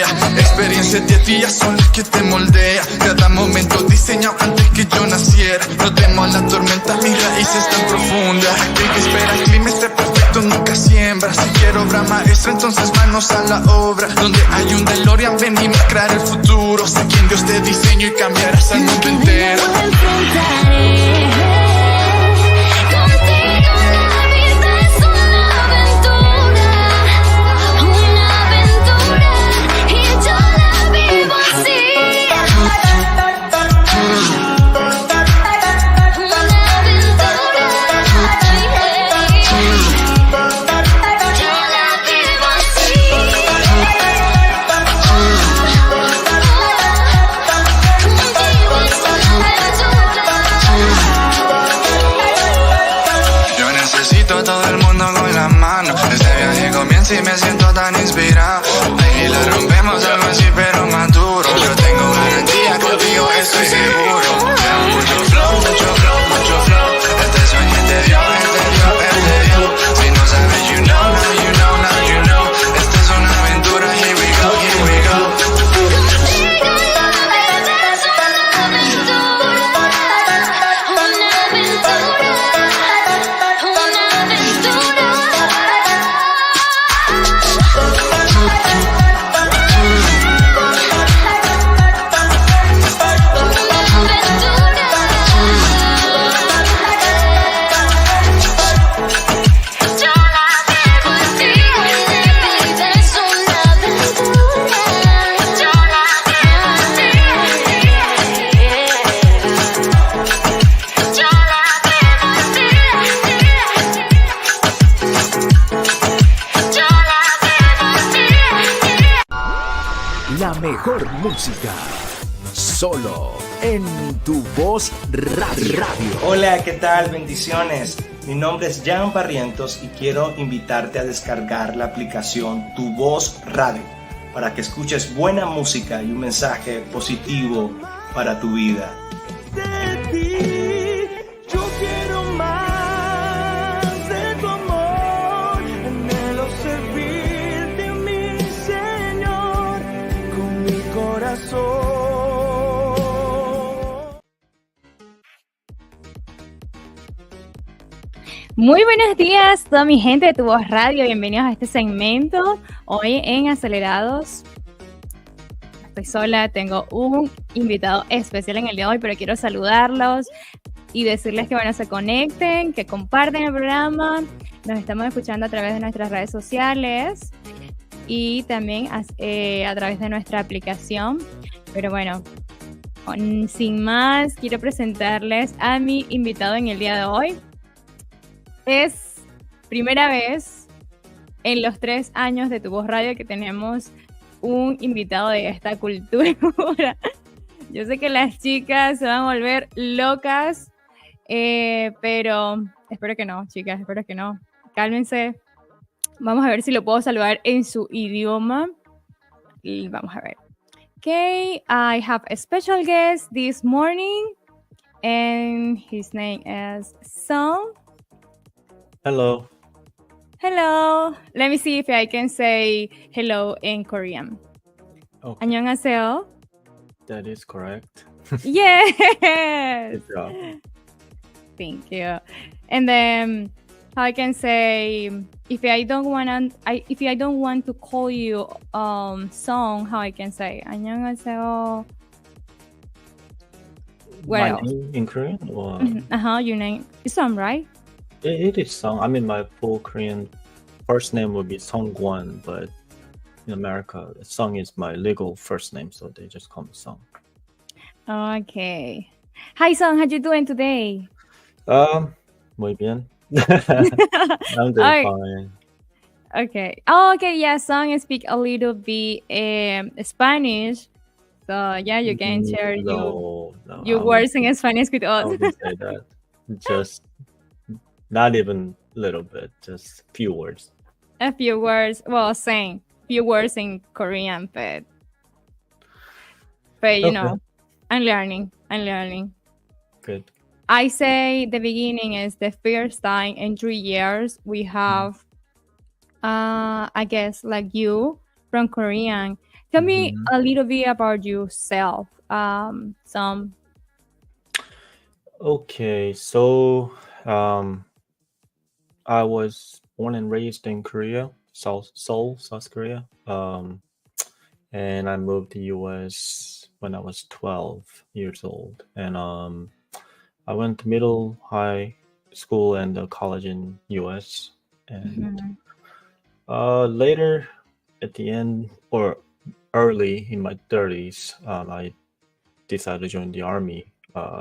idea. Experiencias de días son las que te moldean. Cada momento diseñado antes que yo naciera. No temo a la tormenta, mis raíces tan profundas. Aquel que espera el clima esté perfecto nunca siembra. Si quiero obra maestra, entonces manos a la obra. Donde hay un DeLorean, venimos a crear el futuro. Sé quien Dios te diseño y cambiarás al mundo entero. Todo el mundo con la mano. Este viaje comienza y me siento tan inspirado. Ahí la rompemos algo así pero más duro. Yo tengo garantía, contigo estoy seguro. Tengo mucho flow, mucho flow, mucho flow. Este sueño es de Dios, es de Dios, es de Dios. Si no sabes, you know, now you know, now you know. Esta es una aventura, here we go, here we go. La mejor música, solo en Tu Voz Radio. Hola, ¿qué tal? Bendiciones. Mi nombre es Jan Barrientos y quiero invitarte a descargar la aplicación Tu Voz Radio para que escuches buena música y un mensaje positivo para tu vida. De ti, yo quiero más de tu amor, anhelo servirte, mi Señor, con mi corazón. Muy buenos días, toda mi gente de Tu Voz Radio. Bienvenidos a este segmento. Hoy en Acelerados. Estoy sola, tengo un invitado especial en el día de hoy, pero quiero saludarlos y decirles que, bueno, se conecten, que comparten el programa. Nos estamos escuchando a través de nuestras redes sociales y también a través de nuestra aplicación. Pero bueno, sin más, quiero presentarles a mi invitado en el día de hoy. Es primera vez en los 3 años de Tu Voz Radio que tenemos un invitado de esta cultura. Yo sé que las chicas se van a volver locas, pero espero que no, chicas, espero que no. Cálmense. Vamos a ver si lo puedo saludar en su idioma. Y vamos a ver. Okay, I have a special guest this morning, and his name is Song. Hello. Hello. Let me see if I can say hello in Korean. Okay. 안녕하세요. That is correct. Yes. Good job. Thank you. And then how I can say if I don't want to call you Song, how I can say 안녕하세요. My name in Korean or Your name is Song, right? it is Song. I mean, my full Korean first name would be Song-Gwon, but in America, Song is my legal first name, so they just call me Song. Okay. Hi Song, how you doing today? Muy bien. I'm doing fine. Okay. Oh, okay. Yeah, Song speak a little bit Spanish, so yeah, you can share your words in Spanish with I us. wouldn't say that. Just not even a little bit, just few words. A few words. Well, same. Few words in Korean, but you know, I'm learning. Good. I say the beginning is the first time in 3 years we have, I guess, like you from Korean Tell me Mhm. a little bit about yourself. Some Okay, so um, I was born and raised in Korea, Seoul, South Korea. And I moved to US when I was 12 years old. And I went to middle, high school and college in US. And Mhm. later, at the end or early in my 30s, I decided to join the Army,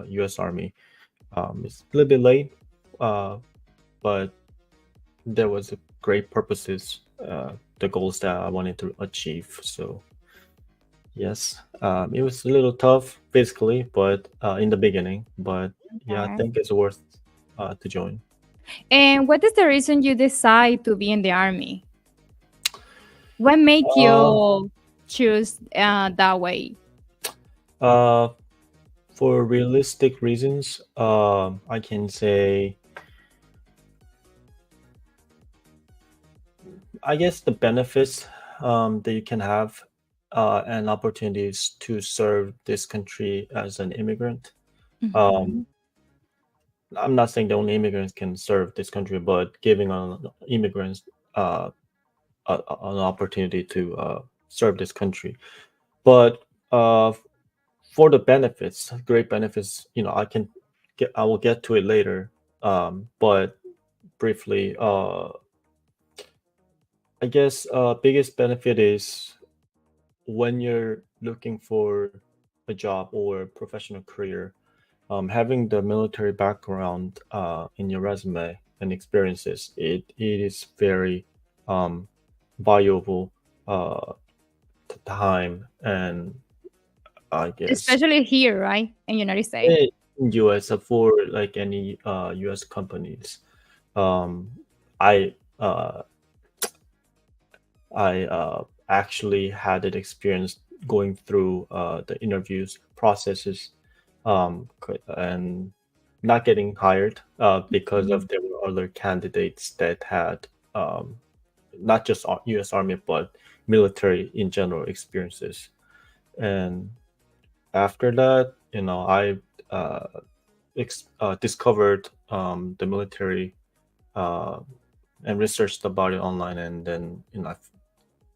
US Army. It's a little bit late, uh, but there was a great purposes, the goals that I wanted to achieve. So yes, it was a little tough physically, but in the beginning, but yeah, I Okay. think it's worth to join. And what is the reason you decide to be in the army? What made Uh, you choose that way? uh, for realistic reasons, I can say, I guess the benefits that you can have and opportunities to serve this country as an immigrant. Um, Mhm. I'm not saying the only immigrants can serve this country, but giving immigrants uh, an opportunity to serve this country. But for the benefits, great benefits, I will get to it later. But briefly, I guess biggest benefit is when you're looking for a job or professional career, having the military background in your resume and experiences, it is very um, valuable time, and I guess Especially here, right? In United States. in US for like any US companies. Um, I actually had an experience going through the interviews processes, and not getting hired because of Mhm. there were other candidates that had not just U.S. Army but military in general experiences. And after that, I discovered the military uh, and researched about it online, and then I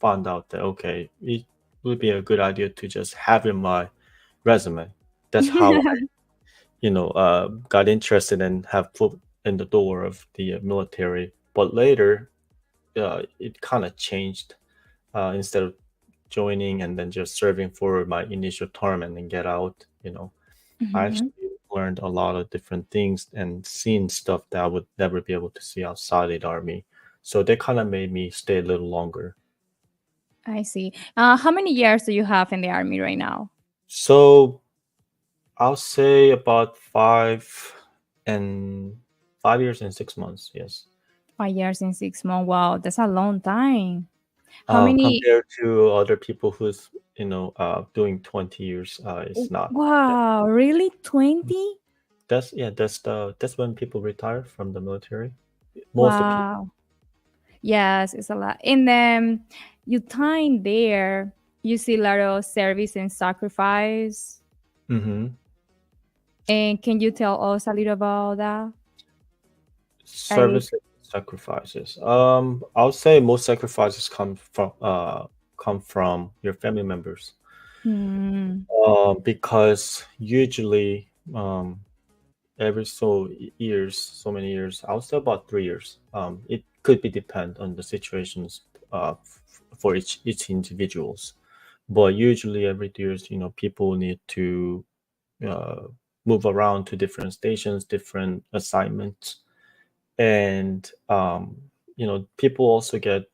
found out that okay, it would be a good idea to just have in my resume. That's how I, got interested and have foot in the door of the military. But later, it kind of changed. Instead of joining and then just serving for my initial term and then get out, I Mhm. actually learned a lot of different things and seen stuff that I would never be able to see outside the army. So that kind of made me stay a little longer. I see. How many years do you have in the army right now? So I'll say about 5 years and 6 months. Yes. 5 years and 6 months. Wow, that's a long time. How many? Compared to other people who's doing 20 years, it's not. That, Wow, really? 20? that's when people retire from the military. Most of the people. Wow. Yes, it's a lot. And then you time there, you see a lot of service and sacrifice. Hmm. And can you tell us a little about that? Like, Service sacrifices. I'll say most sacrifices come from your family members. hmm, Because usually, every so many years, I'll say about 3 years. It could be depend on the situations for each individuals, but usually every 2 years, people need to uh, move around to different stations, different assignments, and people also get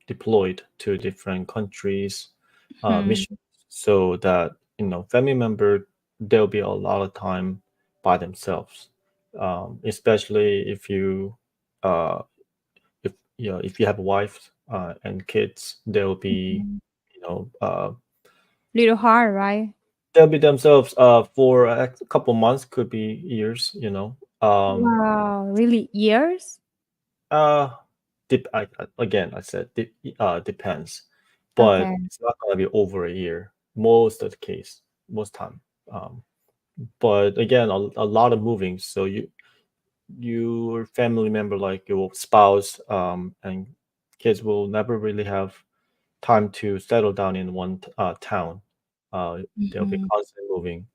deployed to different countries, hmm, missions, so that family member there'll be a lot of time by themselves, especially uh, if you have a wife and kids, they'll be hmm. you know uh, Little hard, right? they'll be themselves for a couple months, could be years. Wow, really? Years? Uh, again, I said depends, but Okay. it's not gonna be over a year most of the case, most time. Um, but again, a lot of moving. So your family member, like your spouse, and kids will never really have time to settle down in one town. They'll be Mhm. constantly moving.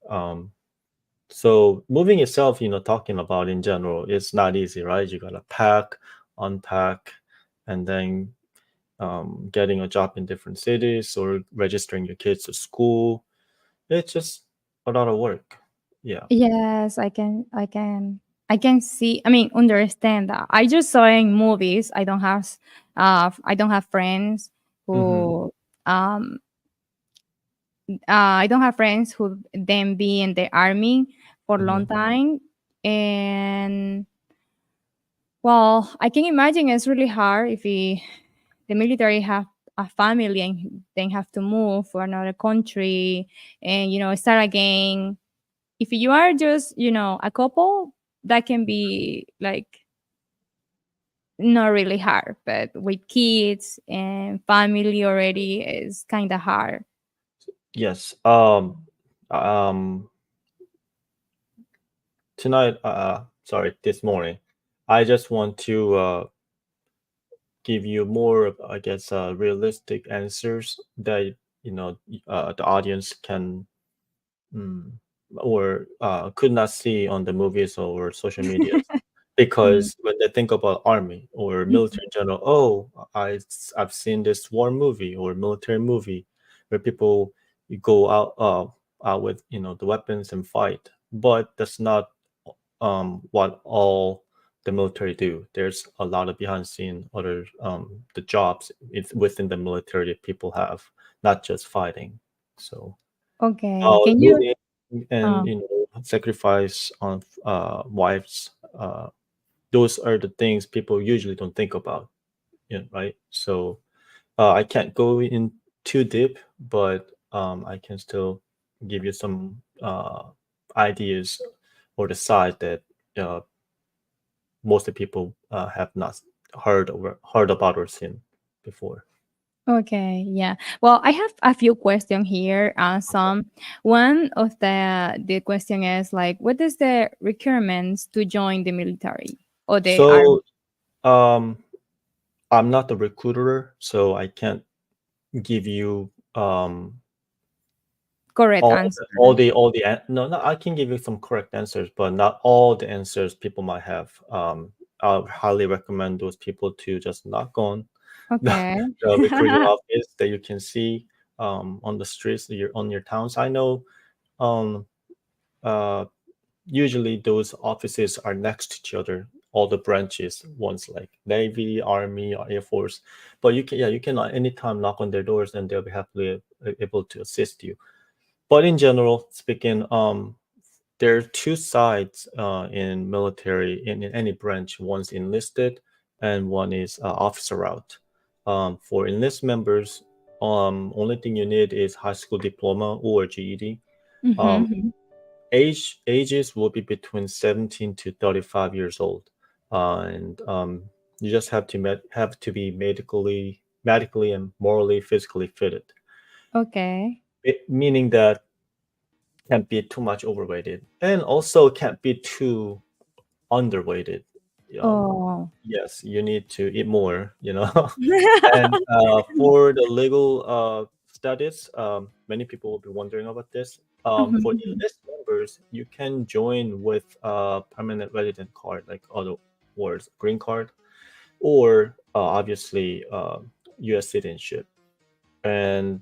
So moving itself, talking about in general, it's not easy, right? You gotta pack, unpack, and then getting a job in different cities or registering your kids to school. It's just a lot of work. Yeah. Yes, I can see. I mean, understand that. I just saw in movies. I don't have friends Hmm. who, um, I don't have friends who then be in the army for a long Hmm. time, and well, I can imagine it's really hard if the military have a family and then have to move for another country and start again. If you are just a couple, that can be like not really hard, but with kids and family already is kind of hard. Yes. Um, Tonight, sorry, this morning, I just want to give you more, I guess, realistic answers that the audience can, mm, or could not see on the movies or social media. Mm. Because when they think about army or military in general, oh, I've seen this war movie or military movie where people go out with the weapons and fight, but that's not what all the military do. There's a lot of behind scene other the jobs it's within the military that people have, not just fighting. So Okay, can you moving and um sacrifice on wives. Those are the things people usually don't think about, right? So I can't go in too deep, but I can still give you some ideas or the side that uh, most of the people have not heard about or seen before. okay, yeah. Well, I have a few questions here. Some one of the question is like, what is the requirements to join the military or the army? So um, I'm not the recruiter, so I can't give you Correct answer. no, no, I can give you some correct answers, but not all the answers people might have. I highly recommend those people to just knock on Okay. the recruiting office that you can see on the streets on your towns. I know um, uh, usually those offices are next to each other, all the branches, ones like Navy, Army, or Air Force. But you can anytime knock on their doors and they'll be happily able to assist you. But in general speaking, there are two sides in military in any branch. One's enlisted, and one is officer route. For enlist members, only thing you need is high school diploma or GED. Um, Mm-hmm. ages will be between 17 to 35 years old, and you just have to be medically and morally physically fitted. Okay. Meaning that can't be too much overweighted and also can't be too underweighted. Um, Oh. yes, you need to eat more, And for the legal status, many people will be wondering about this. For Mhm. enlist members, you can join with a permanent resident card, like other words, green card, or obviously U.S. citizenship. And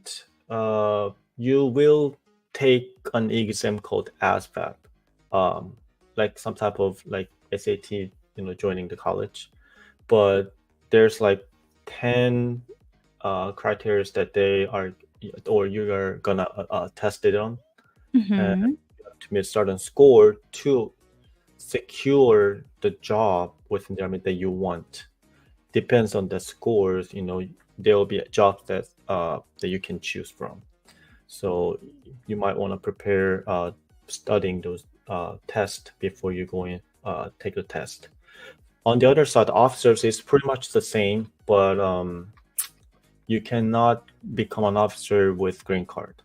you will take an exam called ASVAB, um, like some type of like SAT, joining the college. But there's like 10 criteria that they are or you are gonna test it on, and Mhm. you have to meet a certain score to secure the job within the army that you want. Depends on the scores, there will be jobs that you can choose from. So you might want to prepare studying those tests before you go in take the test. On the other side, the officers is pretty much the same, but you cannot become an officer with green card.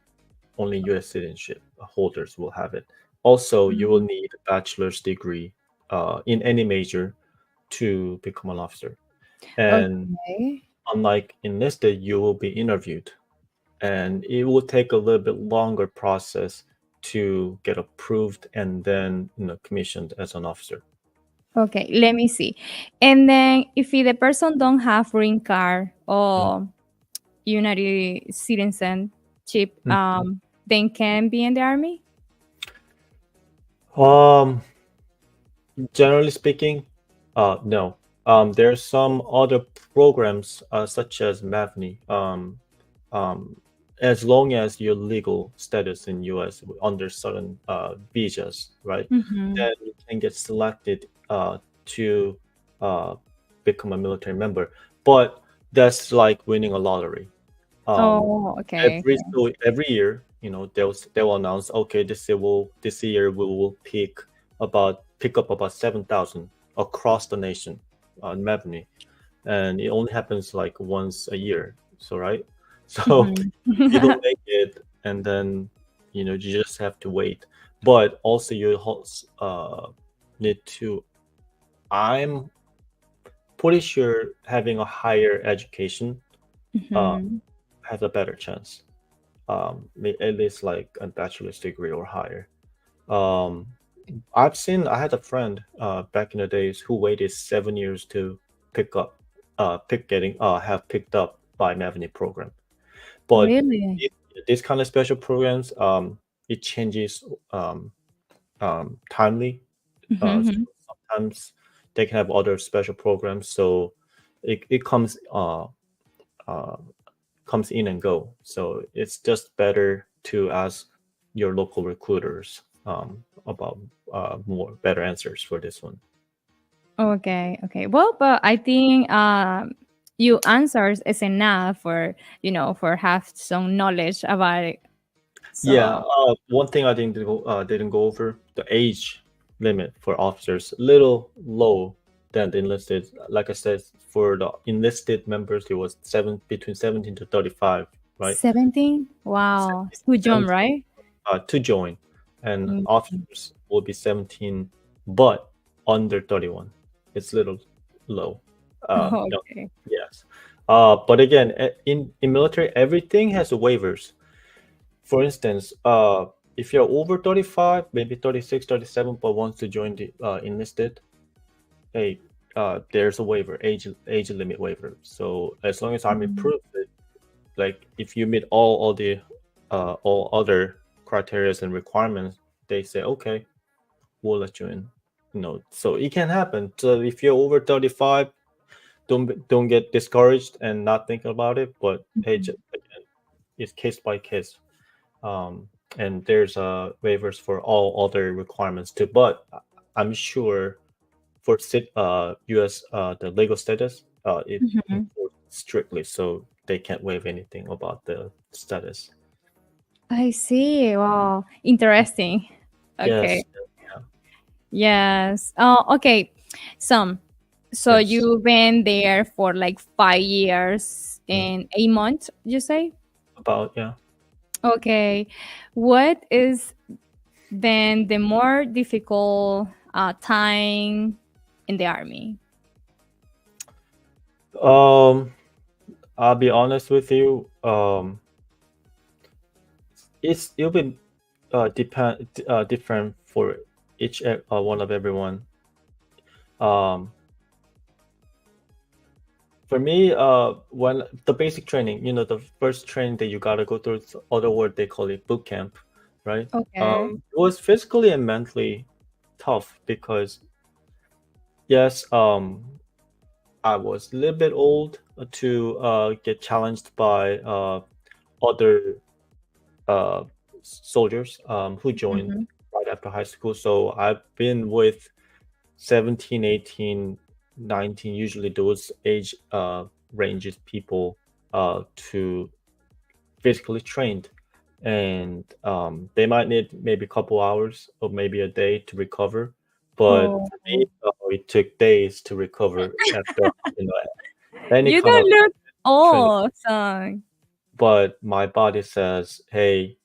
Only U.S. citizenship holders will have it. Also, you will need a bachelor's degree in any major to become an officer. And Okay. unlike enlisted, you will be interviewed, and it will take a little bit longer process to get approved and then commissioned as an officer. Okay, let me see. And then if the person don't have green card or United citizenship, then can be in the army? Um, Generally speaking, no. There's some other programs such as MAVNI. As long as your legal status in U.S. under certain visas, right, then you can get selected to uh, become a military member. But that's like winning a lottery. Oh, okay. Every year, they'll announce, okay, this year we will pick up about 7,000 across the nation on Mavni, and it only happens like once a year. So right, so if you don't make it, and then you just have to wait. But also need to. I'm pretty sure having a higher education has a better chance. At least like a bachelor's degree or higher. Um, I had a friend back in the days who waited 7 years to pick up, have picked up by Mavni program. But Really? this kind of special programs, it changes timely. So sometimes they can have other special programs, so it comes in and go. So it's just better to ask your local recruiters about more better answers for this one. Okay, okay. Well, but I think you answers is enough for for have some knowledge about it. Yeah, So one thing I didn't go over the age limit for officers, little low than the enlisted. Like I said, for the enlisted members, it was between 17 to 35, right? 17? Wow. Good job, 17 right? to join, and Mm. officers will be 17, but under 31. It's a little low. No, Okay. yes. But again, in military, everything has waivers. For instance, if you're over 35, maybe 36, 37, but wants to join the enlisted, hey, there's a waiver, age limit waiver. So as long as Army proves it, like if you meet all other criteria and requirements, they say, okay, we'll let you in. So it can happen. So if you're over 35, don't get discouraged and not thinking about it. But hey, again, it's case by case. And there's waivers for all other requirements too. But I'm sure for U.S. The legal status, it enforced strictly, so they can't waive anything about the status. I see. Wow. Interesting. Okay. Yes, Yes. Oh, okay. So yes, you've been there for like 5 years and 8 months, you say? about yeah. Okay. What is then the more difficult time in the army? I'll be honest with you. It'll be different for each one of everyone. For me, when the basic training, the first training that you gotta go through, it's other word they call it boot camp, right? Okay. It was physically and mentally tough because yes, I was a little bit old to get challenged by other soldiers who joined right after high school. So I've been with 17, 18, 19, usually those age ranges people to physically trained. And they might need maybe a couple hours or maybe a day to recover. But Oh. for me, it took days to recover after any You kind of don't look training. Awesome. But my body says, "Hey,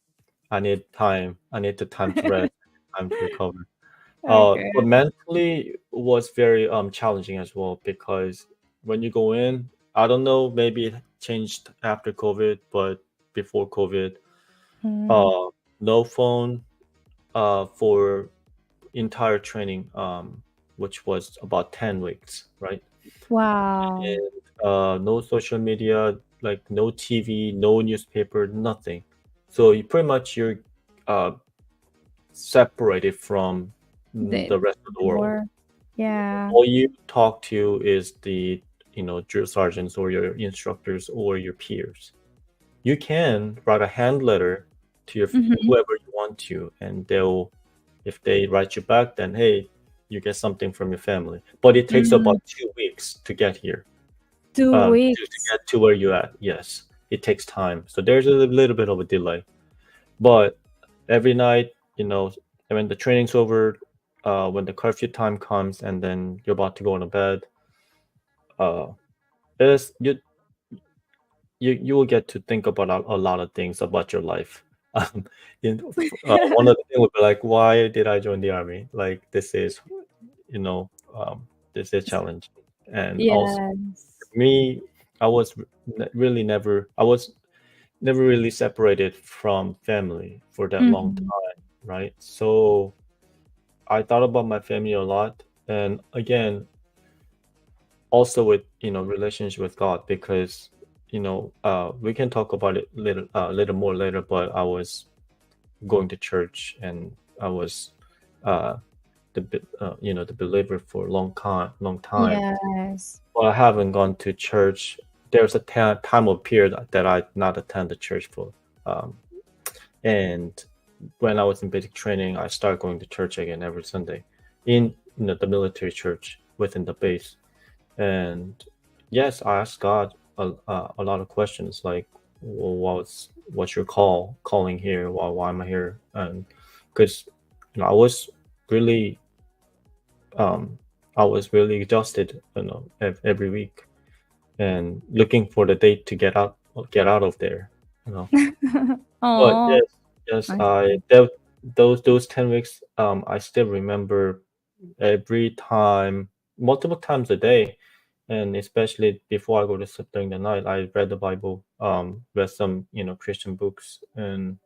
I need time. I need the time to rest, time to recover." Okay. But mentally was very challenging as well because when you go in, I don't know, maybe it changed after COVID, but before COVID, Mm. uh, no phone for entire training, which was about 10 weeks, right? Wow. And no social media, like no TV, no newspaper, nothing. So you pretty much you're uh, separated from The the rest of the world. war. Yeah. All you talk to is the drill sergeants or your instructors or your peers. You can write a hand letter to your Mm-hmm. whoever you want to, and they'll if they write you back, then hey, you get something from your family. But it takes Mm. about 2 weeks to get here, Two to weeks. get to where you're at. Yes, it takes time, so there's a little bit of a delay. But every night, when the training's over, when the curfew time comes, and then you're about to go to bed, uh, it's, you will get to think about a lot of things about your life. Um, one of the things would be like, why did I join the army? Like you know, this is challenge, and also Yes. me, I was I was never really separated from family for that long Mm-hmm. time, right? So I thought about my family a lot, and again, also with relationship with God, because we can talk about it little more later. But I was going to church, and I was uh, the believer for a long time. Yes. But I haven't gone to church. There's a time of period that I not attend the church for, um, and when I was in basic training, I started going to church again every Sunday in the military church within the base. And yes, I asked God a lot of questions like, well, what's your calling here? Why am I here? And because I was really um, I was really exhausted, every week, and looking for the date to get out of there, you know. But Oh, yes, I I see. those 10 weeks, I still remember every time, multiple times a day, and especially before I go to sleep during the night, I read the Bible, read some Christian books, and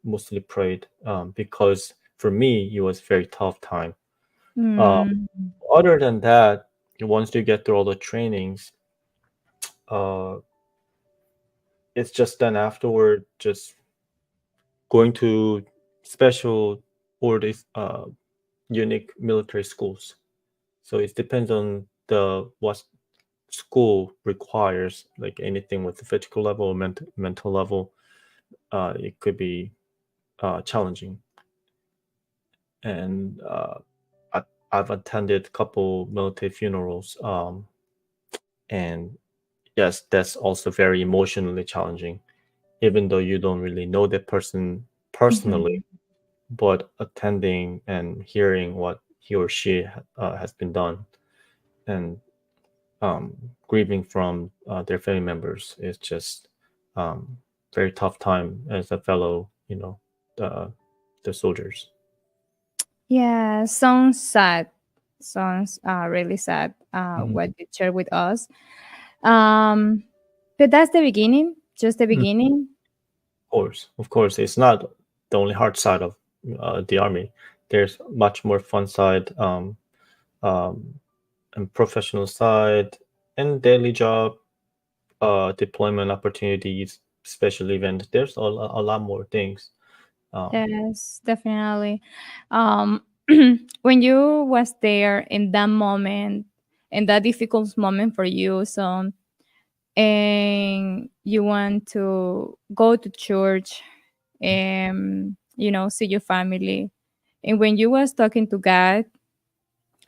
mostly prayed, because for me it was a very tough time. Uh, Mm. Other than that, once you get through all the trainings, uh, it's just then afterward, just going to special or these unique military schools. So it depends on the what school requires, like anything with the physical level or mental level. It could be challenging. And I, I've attended a couple military funerals, and yes, that's also very emotionally challenging, even though you don't really know that person personally, Mhm. but attending and hearing what he or she has been done, and um, grieving from their family members is just um, very tough time as a fellow, the the soldiers. Yeah, sounds sad. Sounds really sad. Mhm. What you shared with us. Um, but that's the beginning. Just the Mm. beginning. Of course, it's not the only hard side of the army. There's much more fun side, um, and professional side, and daily job, deployment opportunities, special event. There's a lot more things. Um, Yes, definitely. Um, when you was there in that moment, in that difficult moment for you, so and you want to go to church and see your family, and when you was talking to God,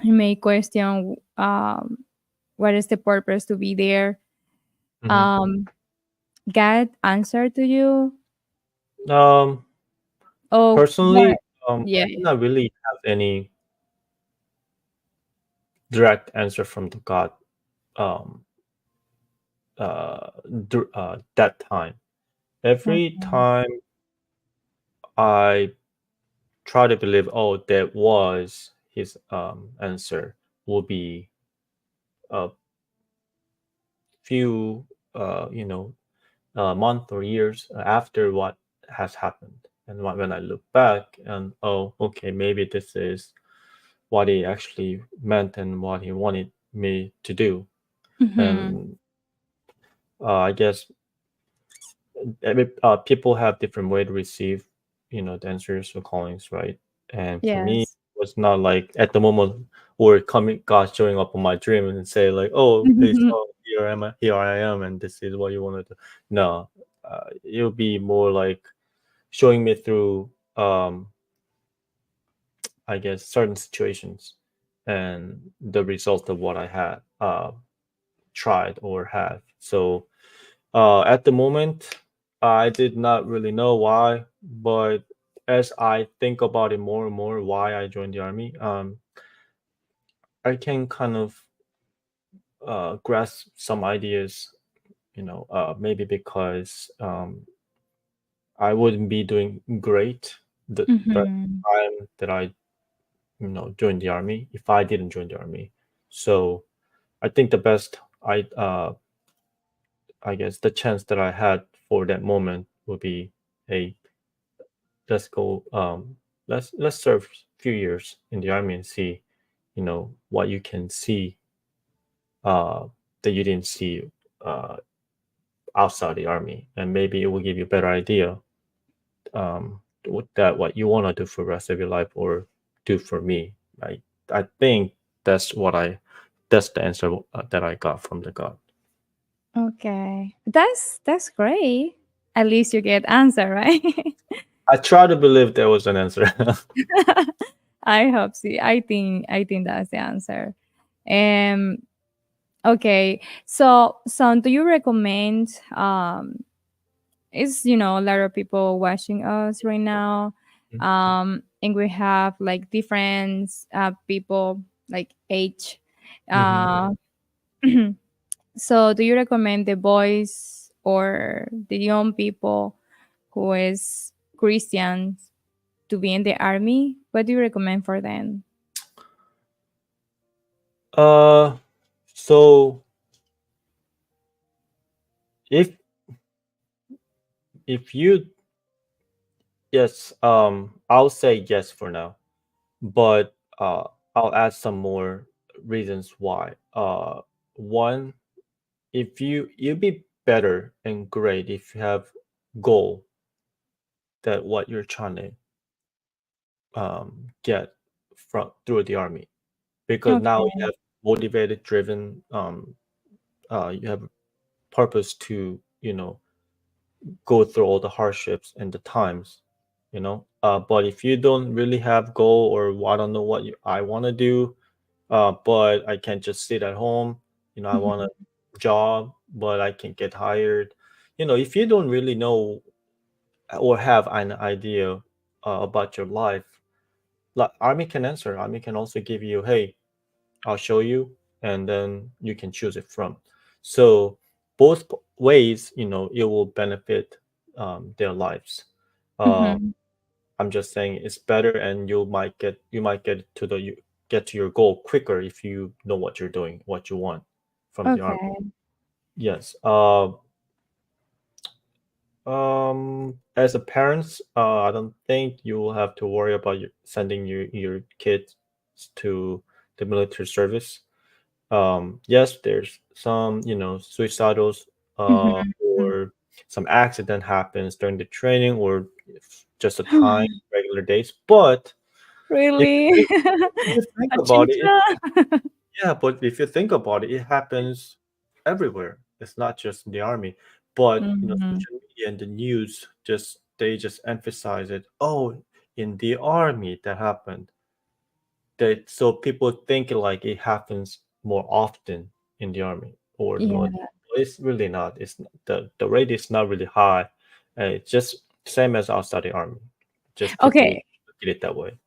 you may question what is the purpose to be there. mhm. Um, God answered to you. um, Oh, Personally, what? Yeah. I did not really have any direct answer from the God. Um, that time. Every Okay. time I try to believe, oh, that was his answer, will be a few, you know, month or years after what has happened. And when I look back and, oh, okay, maybe this is what he actually meant and what he wanted me to do. Mm-hmm. And I guess people have different way to receive, the answers or callings, right? And for me, it Yes. was not like at the moment or coming, God showing up on my dream and say like, oh, hey, so here I am, and this is what you want to do. No, it'll be more like showing me through, I guess, certain situations and the result of what I had tried or have. So at the moment, I did not really know why, but as I think about it more and more, why I joined the army, I can kind of grasp some ideas. Maybe because I wouldn't be doing great the Mm-hmm. time that I joined the army if I didn't join the army. So I think the best I guess the chance that I had for that moment would be, hey, let's go let's serve a few years in the army and see what you can see uh that you didn't see uh outside the army, and maybe it will give you a better idea what you want to do for the rest of your life or do for me. I think that's what I that's the answer that I got from the God. Okay. That's great. At least you get answer, right? I try to believe there was an answer. I hope so. I think that's the answer. Um okay. So son, do you recommend is a lot of people watching us right now, and we have like different people like age, Hmm. uh so do you recommend the boys or the young people who is Christians to be in the army? What do you recommend for them? uh so if you yes, I'll say yes for now, but I'll add some more reasons why. One, if you'd be better and great if you have goal that what you're trying to get from through the army, because now you Okay. have motivated, driven, you have purpose to go through all the hardships and the times, but if you don't really have goal, or I don't know what I want to do, but I can't just sit at home, I want Mhm. a job but I can't get hired, if you don't really know or have an idea about your life, like army can answer. Army can also give you, hey, I'll show you, and then you can choose it from. So both ways, it will benefit their lives. Uh, Mhm. I'm just saying it's better, and you might get to get to your goal quicker if you know what you're doing, what you want from the army. Okay. Yes. As a parents, I don't think you will have to worry about sending your kids to the military service. Yes, there's some, suicidals, Mhm. or some accident happens during the training, or just a time, regular days. But if Really? you think, if you think about it, Achicha. yeah, but if you think about it, it happens everywhere. It's not just in the army, but Mhm. social media and the news they just emphasize it. Oh, in the army that happened. That so people think like it happens more often in the army or the military. Yeah. But it's really not. The rate is not really high. It's just same as outside the army. Just people Okay. look at it that way.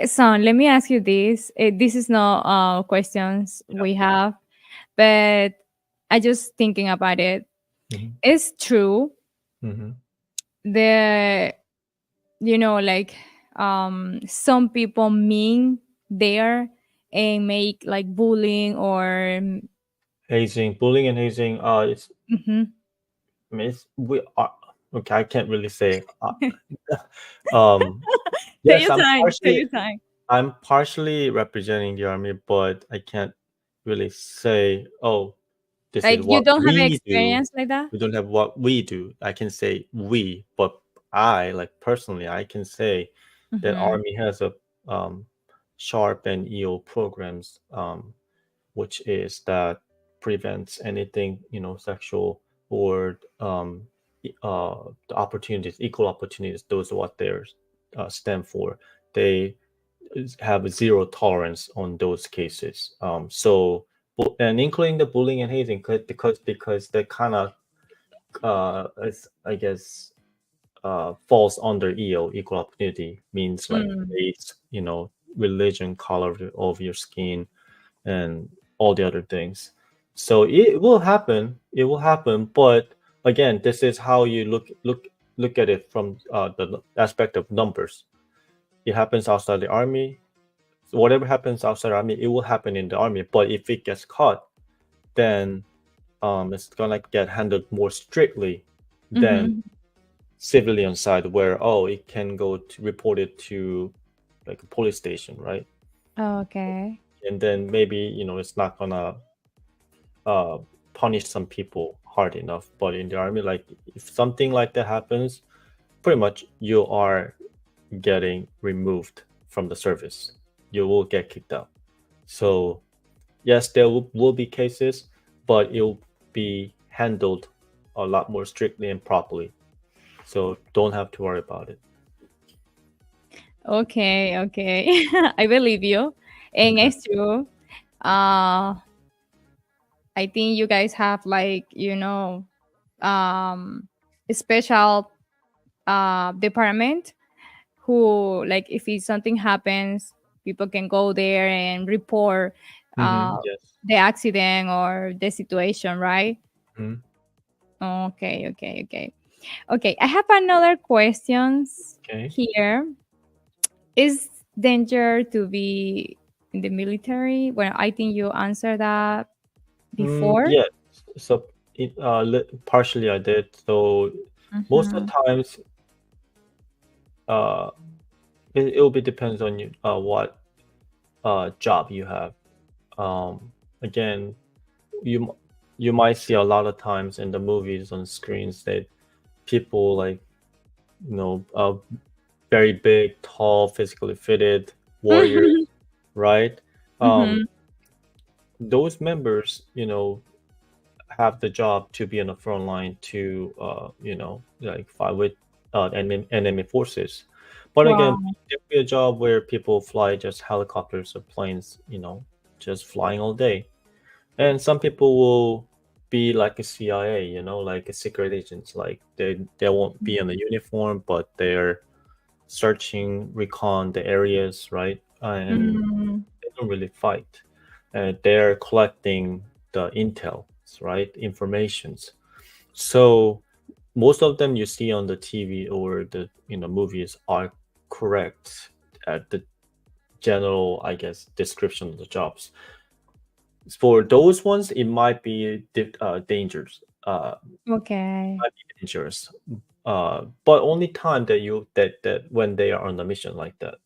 Son, let me ask you this. This is not questions Yeah. we have, but I just thinking about it. Mm-hmm. It's true. Mm-hmm. The like some people mean there and make like bullying or Hazing, bullying and hazing. mhm. I mean, we are okay. I can't really say. Um, Take yes, your time. Take your time. I'm partially representing the army, but I can't really say, oh, this is Like you what don't have we do. experience like that. We don't have what we do. I can say we, but I, like personally, I can say that Mm-hmm. army has a um, sharp and EO programs, which is that prevents anything, sexual or the opportunities, equal opportunities. Those are what they're stand for. They have zero tolerance on those cases. And including the bullying and hazing, because they kind of, I guess, falls under EO, equal opportunity, means like Mm. race, religion, color of your skin, and all the other things. So it will happen. It will happen. But again, this is how you look at it from the aspect of numbers. It happens outside the army. So whatever happens outside the army, it will happen in the army. But if it gets caught, then it's gonna get handled more strictly than Mm-hmm. civilian side, where it can go to report it to like a police station, right? Okay. And then maybe it's not gonna uh, punish some people hard enough. But in the army, like if something like that happens, pretty much you are getting removed from the service. You will get kicked out. So yes, there will be cases, but it will be handled a lot more strictly and properly. So don't have to worry about it. Okay. Okay. I believe you, and Okay. it's true. Uh, I think you guys have like a special department who like if something happens, people can go there and report Yes. the accident or the situation, right? Mhm. Okay, okay, okay. Okay, I have another questions Okay. here. Is danger to be in the military? Well, I think you answered that before. Yeah. So partially I did. So most of Mm-hmm. the times, uh, it will be depends on you what job you have. Again, you you might see a lot of times in the movies on screens that people like very big, tall, physically fitted warriors, right? Um, Mm-hmm. those members, have the job to be on the front line to, like fight with enemy forces. But again, Wow. there be a job where people fly just helicopters or planes, just flying all day. And some people will be like a CIA, like a secret agents, like they won't be in the uniform, but they're searching, recon the areas, right? And Mm. they don't really fight. They're collecting the intels, right? Informations. So most of them you see on the TV or the movies are correct at the general, I guess, description of the jobs. For those ones, it might be dangerous. Okay. Might be dangerous. But only time that when they are on the mission like that.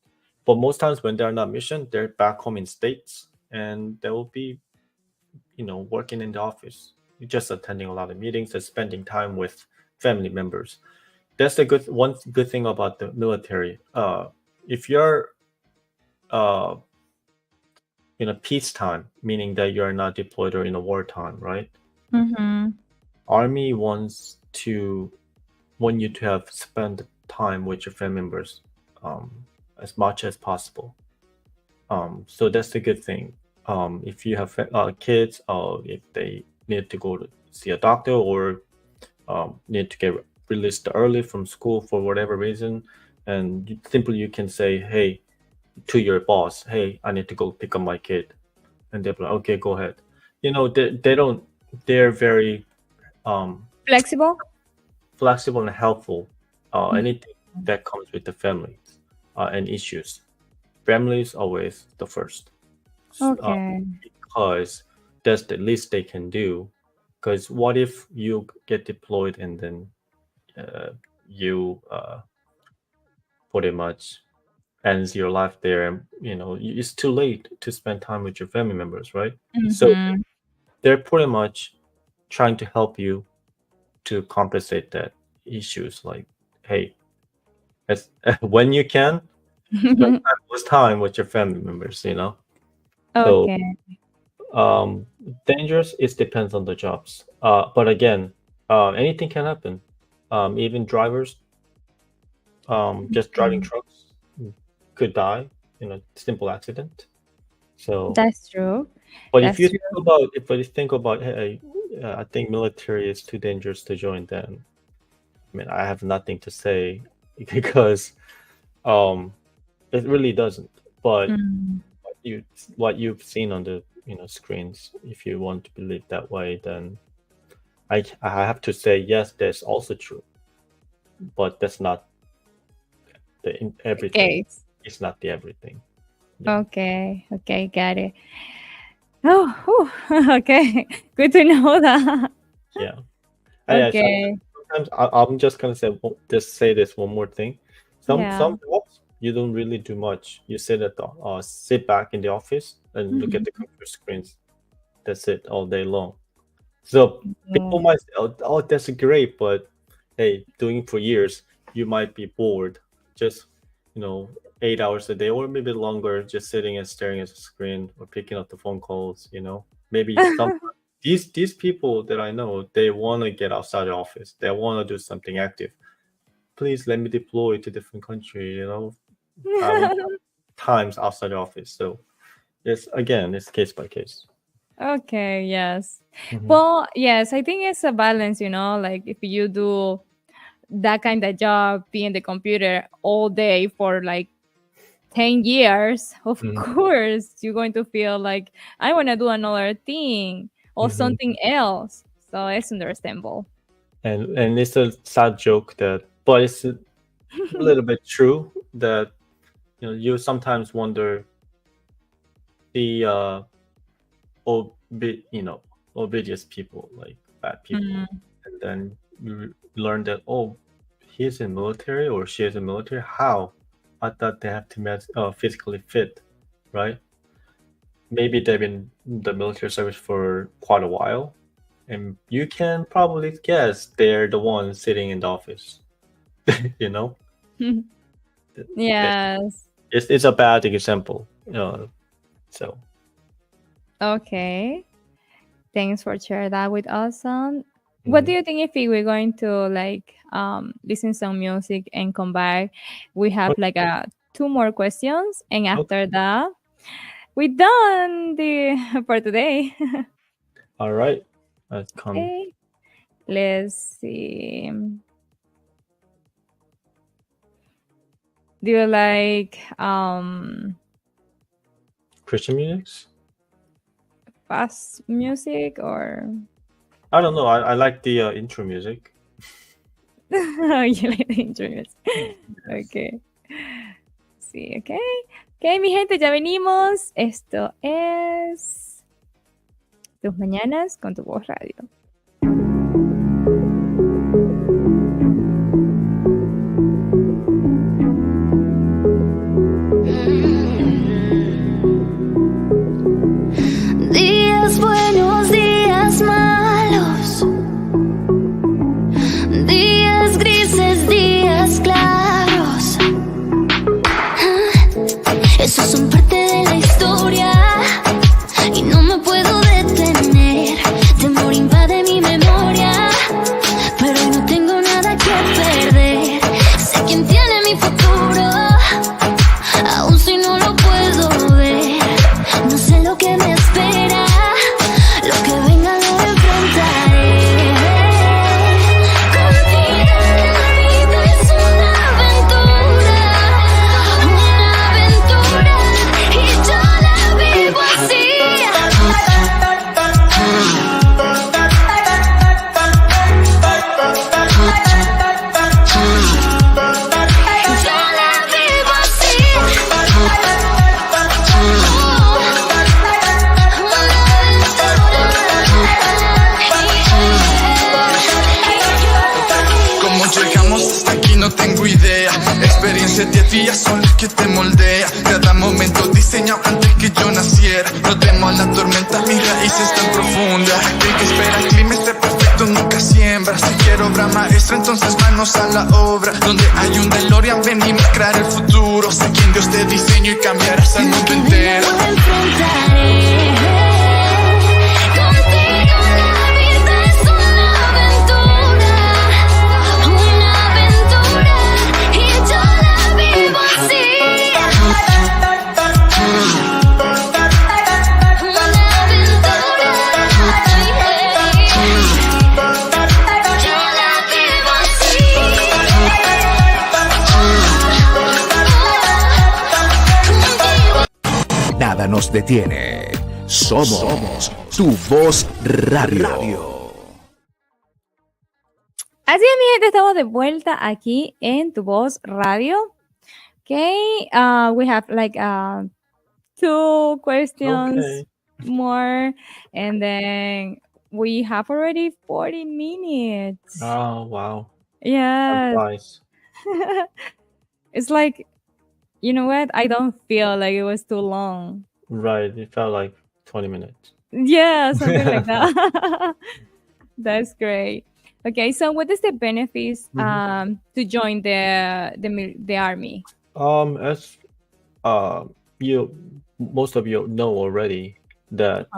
But most times when they're not mission, they're back home in states, and they will be, working in the office, just attending a lot of meetings and spending time with family members. That's the one good thing about the military. If you're uh, in a peacetime, meaning that you're not deployed or in a wartime, right? Mm-hmm. Army want you to have spent time with your family members um, as much as possible. So that's a good thing. If you have kids, if they need to go to see a doctor or need to get released early from school for whatever reason, and simply you can say, "Hey," to your boss, "Hey, I need to go pick up my kid," and they'll be like, "Okay, go ahead." They don't they're very Flexible. flexible and helpful. Anything that comes with the family and issues. Family is always the first. Okay. Because that's the least they can do. Because what if you get deployed and then you pretty much ends your life there, and it's too late to spend time with your family members, right? So Mhm. they're pretty much trying to help you to compensate that issues. Like, hey, when you can spend time with your family members, So Okay. dangerous, it depends on the jobs. But again, anything can happen. Even drivers, just driving trucks could die in a simple accident. So, That's true. but That's if you think about, hey, I think military is too dangerous to join, then I mean, I have nothing to say because it really doesn't. But Mm. what you've seen on the screens, if you want to believe that way, then I have to say yes, that's also true, but that's not everything. Case. It's not the everything. Yeah. Okay. Okay. Got it. Oh, whew. Okay. Good to know that. Yeah. Yeah, Okay. sometimes I'm just gonna say this one more thing. Some Yeah. jobs you don't really do much. You sit back in the office and look at the computer screens. That's it all day long. So people might say, "Oh, that's great," but hey, doing it for years, you might be bored. Just 8 hours a day or maybe longer, just sitting and staring at the screen or picking up the phone calls. Maybe some these people that I know, they want to get outside the office. They want to do something active. Please let me deploy to different country. I want times outside the office. So it's case by case. Okay. Yes. Mhm. Well, yes, I think it's a balance, like if you do that kind of job, be in the computer all day for like 10 years, of Mhm. course, you're going to feel like I want to do another thing or Mhm. something else. So it's understandable. And it's a sad joke but it's a little bit true that you sometimes wonder the obvious people, like bad people, Mm. and then you learn that he's in military or she is in military. How? I thought they have to physically fit, right? Maybe they've been in the military service for quite a while, and you can probably guess they're the ones sitting in the office. you know, Yes. it's a bad example. So Okay. Thanks for sharing that with us. What do you think if we're going to listen some music and come back? We have like two more questions, and after that, we're done for today. all right, let's come. Okay. Let's see. Do you like Christian music? fast music or I don't know. I like the intro music. you like the intro music? Okay. Sí, ok. Ok, mi gente, ya venimos. Esto es Tus Mañanas con Tu Voz Radio. Días buenos, días malos, días grises, días claros. Esos son parte de la historia y no me puedo detener. Temor invade 7 días sol que te moldea. Cada momento diseñado antes que yo naciera. No temo a la tormenta, mis raíces tan profundas. El que espera el clima esté perfecto nunca siembra. Si quiero obra maestra, entonces manos a la obra. Donde hay un DeLorean, venimos a crear el futuro. Sé quién Dios te diseño y cambiarás al mundo entero. Lo enfrentaré. Contigo la vida es una aventura, y yo la vivo así. Nada nos detiene. Somos tu voz radio. Así es, mi gente, estamos de vuelta aquí en Tu Voz Radio. Okay, we have like 2 questions Okay. more, and then we have already 40 minutes. Oh wow. Yeah, Nice. it's like, you know what? I don't feel like it was too long. Right. It felt like 20 minutes. Yeah, something like that. That's great. Okay, so what is the benefits to join the army? As you most of you know already that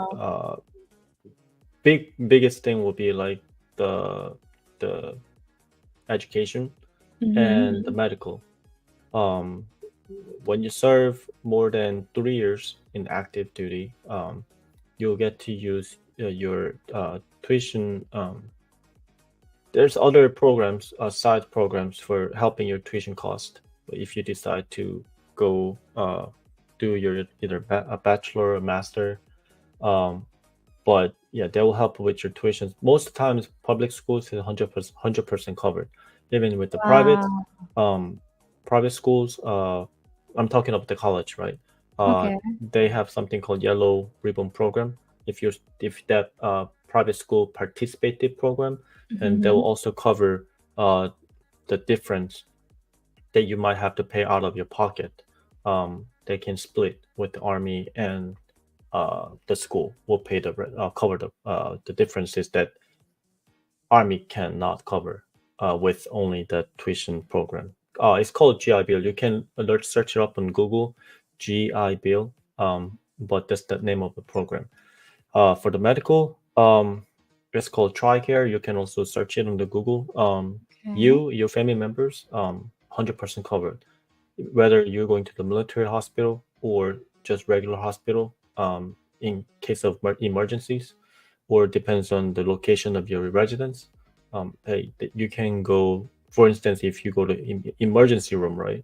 biggest thing will be like the education and the medical. When you serve more than 3 years in active duty, you'll get to use your tuition. There's other programs, side programs for helping your tuition cost. If you decide to go do your either a bachelor or master, but yeah, they will help with your tuition. Most of the times, public schools is 100% covered. Even with the private schools, I'm talking about the college, right? Okay. They have something called Yellow Ribbon Program. If that private school participative program, and they will also cover the difference that you might have to pay out of your pocket. They can split with the army, and the school will pay cover the differences that army cannot cover with only the tuition program. It's called GI Bill. You can search it up on Google, GI Bill. But that's the name of the program. For the medical, it's called TRICARE. You can also search it on the Google. Your family members, 100% covered. Whether you're going to the military hospital or just regular hospital, in case of emergencies, or depends on the location of your residence. You can go, for instance, if you go to emergency room, right?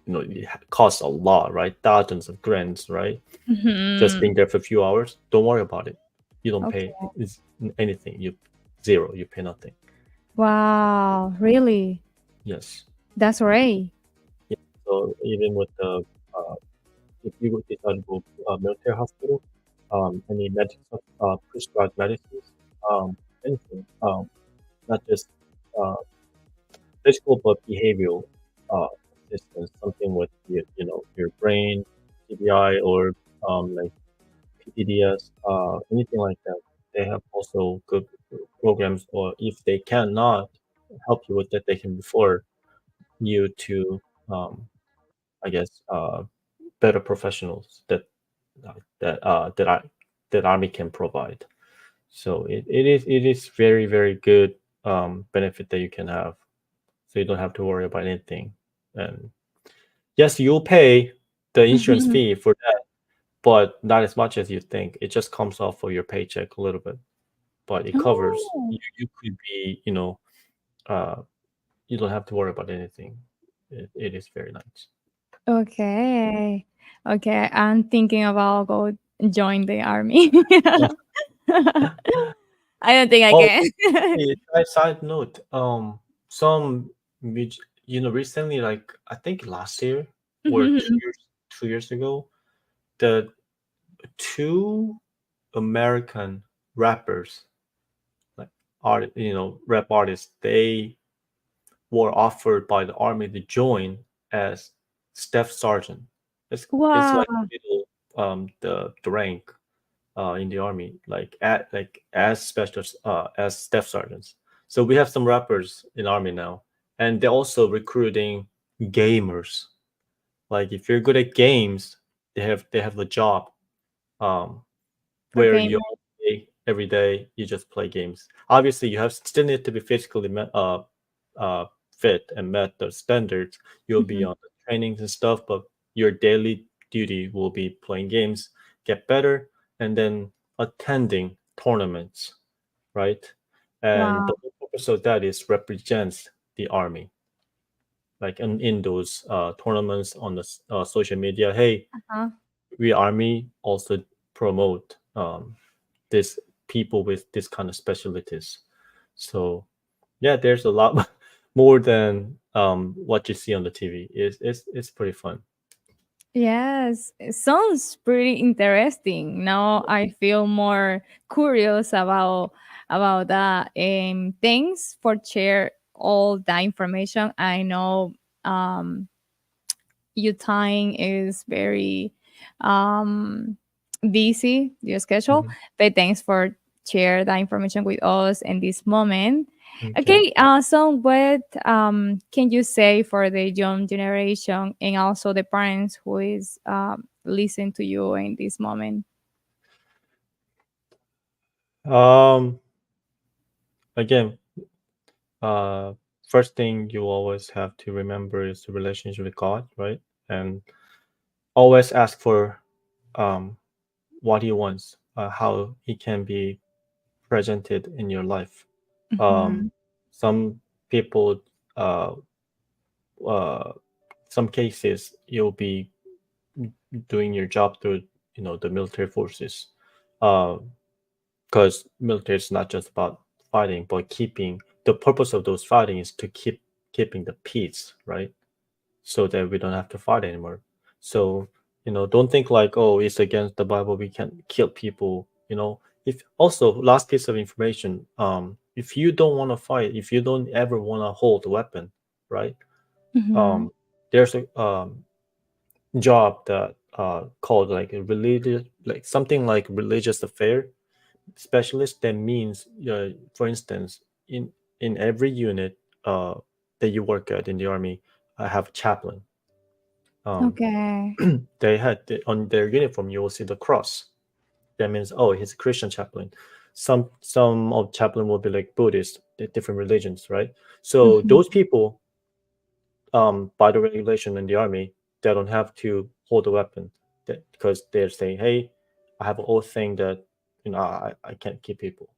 It costs a lot, right? Thousands of grants, right? Just being there for a few hours. Don't worry about it. You don't pay anything. Zero. You pay nothing. Wow, really? Yes. That's right. Yeah. So even with the if you decide to go to military hospital, any prescribed medicines, anything, not just physical but behavioral assistance, something with your brain, TBI, or like PTDS, anything like that. They have also good programs, or if they cannot help you with that, they can refer you to, I guess, better professionals that army can provide. So it is very, very good benefit that you can have. So you don't have to worry about anything. And yes, you'll pay the insurance fee for that, but not as much as you think. It just comes off of your paycheck a little bit, but it covers. You could be, you don't have to worry about anything. It is very nice. Okay. Okay, I'm thinking about go join the army. I don't think I can. Side note, some recently, like I think last year or 2 years ago, the 2 American rappers, like rap artists, they were offered by the army to join as staff sergeant. It's Wow. like middle the rank in the army, like at like as special as staff sergeants. So we have some rappers in army now, and they're also recruiting gamers. Like if you're good at games, they have a job um, For where gamer. you all day, every day you just play games. Obviously, you have still need to be physically uh, fit and met the standards. You'll be Mhm. on the trainings and stuff, but your daily duty will be playing games, get better, and then attending tournaments, right? And Wow. the whole purpose of that is represents the army, like in those tournaments on the social media. Hey, Uh-huh. we army also promote this people with this kind of specialties. So yeah, there's a lot more than what you see on the TV. It's pretty fun. Yes, it sounds pretty interesting. Now I feel more curious about that. Thanks for share all the information. I know um, your time is very um, busy, your schedule, Mhm. but thanks for share the information with us in this moment. Okay. Okay, so what can you say for the young generation and also the parents who is listening to you in this moment? Um. Again, uh, first thing you always have to remember is the relationship with God, right? And always ask for um what He wants, how He can be presented in your life. Um, Mhm. some people, uh, uh, some cases, you'll be doing your job through, the military forces, because military is not just about fighting, but keeping. The purpose of those fighting is to keeping the peace, right? So that we don't have to fight anymore. So, don't think like, oh, it's against the Bible, we can kill people. If also last piece of information, if you don't want to fight, if you don't ever want to hold a weapon, right? Mhm. There's a job that called like a religious, like something like religious affair specialist. That means, for instance, in every unit that you work at in the army, I have a chaplain. um, Okay. they had on their uniform, you will see the cross. That means, oh, he's a Christian chaplain. Some of chaplain will be like Buddhist, different religions, right? So Mhm. those people, by the regulation in the army, they don't have to hold a weapon, because they're saying, hey, I have an oath thing that I can't kill people.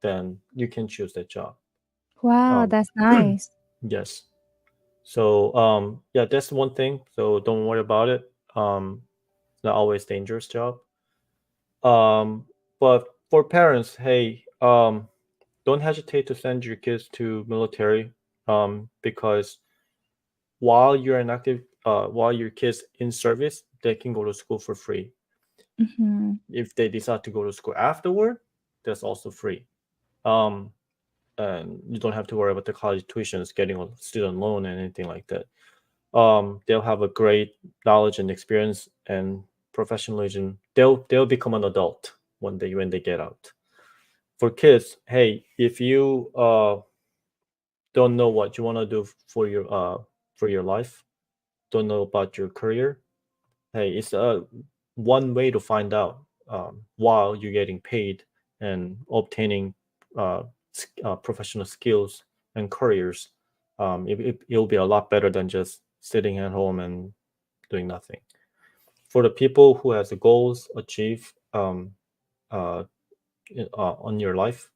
Then you can choose that job. Wow, Um, that's nice. yes. So yeah, that's one thing. So don't worry about it. It's not always dangerous job. But for parents, hey, don't hesitate to send your kids to military, because while your kids in service, they can go to school for free. Mhm. If they decide to go to school afterward, that's also free. Um, and you don't have to worry about the college tuitions, getting a student loan, and anything like that. They'll have a great knowledge and experience and professionalism. They'll become an adult when they get out. For kids, hey, if you don't know what you want to do for your life, don't know about your career, hey, it's one way to find out, while you're getting paid and obtaining professional skills and careers. It'll be a lot better than just sitting at home and doing nothing. For the people who has the goals achieve uh, on your life,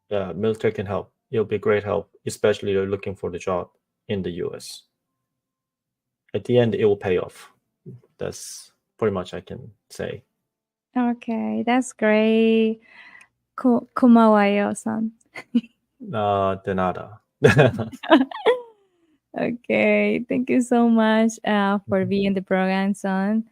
military can help. It'll be great help, especially you're looking for the job in the US. At the end, it will pay off. That's pretty much I can say. Okay, that's great. Kumawayo-san. De nada. Okay, thank you so much for being the program, son.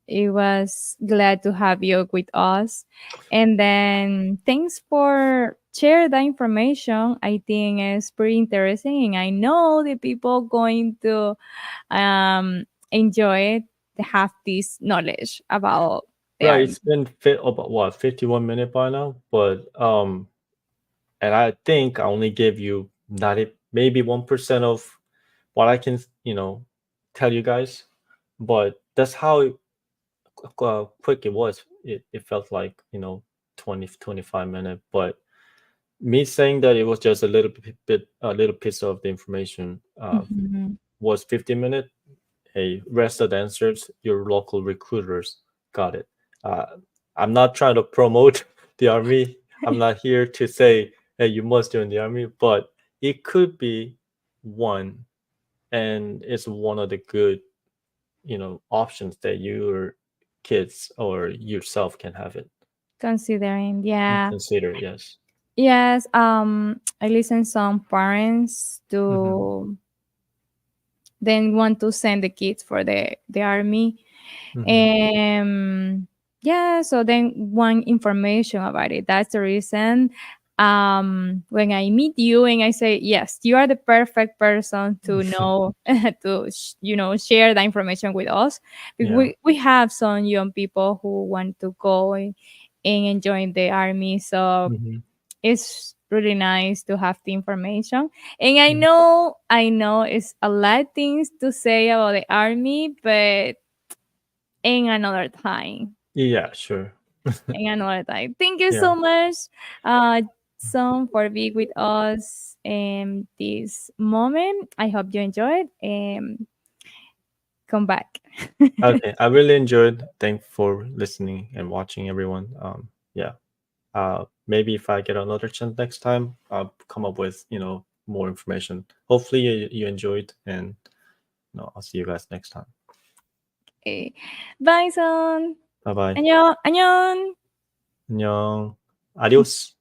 It was glad to have you with us, and then thanks for share that information, I think is pretty interesting, and I know the people going to enjoy it, to have this knowledge about the Right, army. it's been about what 51 minutes by now, but and I think I only gave you 90, maybe 1% of what I can, tell you guys. But that's how quick it was. It felt like 20-25 minutes. But me saying that it was just a little piece of the information Mhm. was 50 minutes. Hey, rest of the answers, your local recruiters got it. Uh, I'm not trying to promote the army. I'm not here to say, hey, you must join the army, but it could be one, and it's one of the good, options that your kids or yourself can have it. Considering, yeah. Consider, yes. Yes, I listen some parents Mm-hmm. to then want to send the kids for the army. Mm-hmm. Yeah, so then want information about it. That's the reason when I meet you and I say, yes, you are the perfect person to know, to share that information with us, because Yeah. we have some young people who want to go and enjoy the army. So Mm-hmm. it's really nice to have the information. And I know it's a lot of things to say about the army, but in another time. Yeah, sure. In another time. Thank you Yeah. so much, uh, Son, for being with us in this moment. I hope you enjoyed and come back. Okay, I really enjoyed. Thanks for listening and watching, everyone. Yeah. Maybe if I get another chance next time, I'll come up with more information. Hopefully, you enjoyed, and I'll see you guys next time. Okay. Bye, Son. Bye bye. 안녕. 안녕. 안녕. Adios.